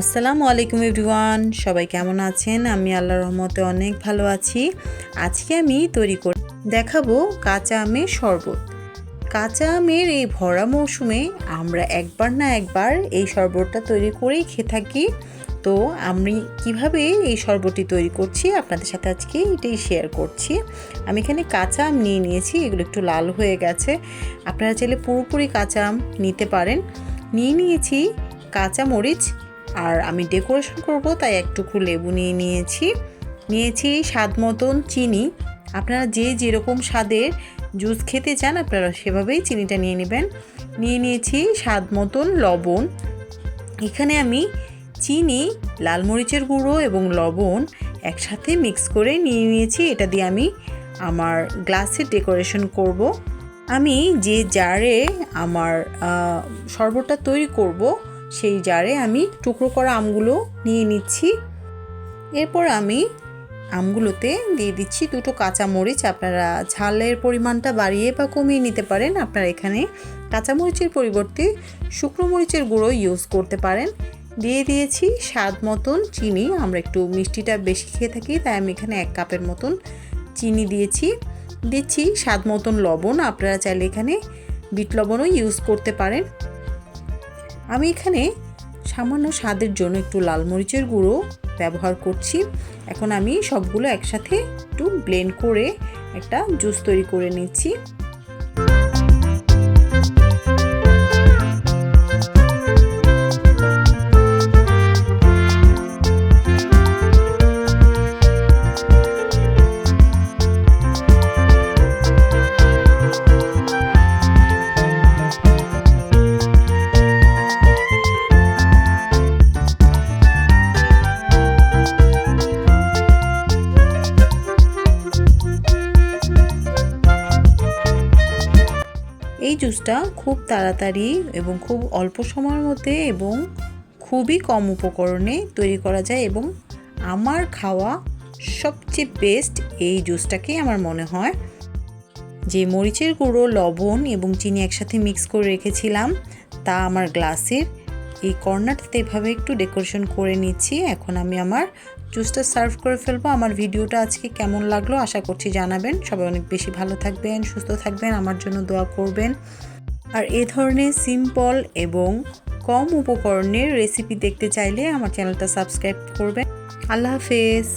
আসসালামু আলাইকুম এভরিওয়ান, সবাই কেমন আছেন? আমি আল্লাহর রহমতে অনেক ভালো আছি। আজকে আমি তৈরি করে দেখাবো কাঁচা আমের শরবত। কাঁচা আমের এই ভরা মৌসুমে আমরা একবার না একবার এই শরবতটা তৈরি করেই খেয়ে থাকি। তো আমি কিভাবে এই শরবতটি তৈরি করছি আপনাদের সাথে আজকে এটাই শেয়ার করছি। আমি এখানে কাঁচা আম নিয়ে নিয়েছি, এগুলো একটু লাল হয়ে গেছে। আপনারা চাইলে পুরোপুরি কাঁচা আম নিতে পারেন। নিয়েছি কাঁচা মরিচ, আর আমি ডেকোরেশন করব তাই একটুকু লেবু নিয়েছি স্বাদ মতন চিনি। আপনারা যে যেরকম স্বাদের জুস খেতে চান আপনারা সেভাবেই চিনিটা নিয়ে নেবেন। নিয়েছি স্বাদ মতন লবণ। এখানে আমি চিনি, লাল মরিচের গুঁড়ো এবং লবণ একসাথে মিক্স করে নিয়েছি। এটা দিয়ে আমি আমার গ্লাসের ডেকোরেশন করব। আমি যে জারে আমার শরবতটা তৈরি করব সেই জারে আমি টুকরো করা আমগুলো নিয়ে নিচ্ছি। এরপর আমি আমগুলোতে দিয়ে দিচ্ছি দুটো কাঁচামরিচ। আপনারা ঝালের পরিমাণটা বাড়িয়ে বা কমিয়ে নিতে পারেন। আপনারা এখানে কাঁচামরিচের পরিবর্তে শুকনো মরিচের গুঁড়ো ইউজ করতে পারেন। দিয়েছি স্বাদ মতন চিনি। আমরা একটু মিষ্টিটা বেশি খেয়ে থাকি তাই আমি এখানে 1 কাপের মতন চিনি দিচ্ছি স্বাদ মতন লবণ। আপনারা চাইলে এখানে বিট লবণও ইউজ করতে পারেন। আমি এখানে সামান্য স্বাদের জন্য একটু লাল মরিচের গুঁড়ো ব্যবহার করছি। এখন আমি সবগুলো একসাথে একটু ব্লেন্ড করে একটা জুস তৈরি করে নিচ্ছি। এই জুসটা খুব তাড়াতাড়ি এবং খুব অল্প সময়ের মধ্যে এবং খুবই কম উপকরণে তৈরি করা যায়, এবং আমার খাওয়া সবচেয়ে বেস্ট এই জুসটাকেই আমার মনে হয়। যে মরিচের গুঁড়ো, লবণ এবং চিনি একসাথে মিক্স করে রেখেছিলাম তা আমার গ্লাসের এই কর্নারটাতে এভাবে একটু ডেকোরেশন করে নিচ্ছি। এখন আমি আমার জুসটা সার্ভ করে ফেলবো। আমার ভিডিওটা আজকে কেমন লাগলো আশা করছি জানাবেন। সবাই অনেক বেশি ভালো থাকবেন, সুস্থ থাকবেন, আমার জন্য দোয়া করবেন। আর এ ধরনের সিম্পল এবং কম উপকরণের রেসিপি দেখতে চাইলে আমার চ্যানেলটা সাবস্ক্রাইব করবেন। আল্লাহ হাফেজ।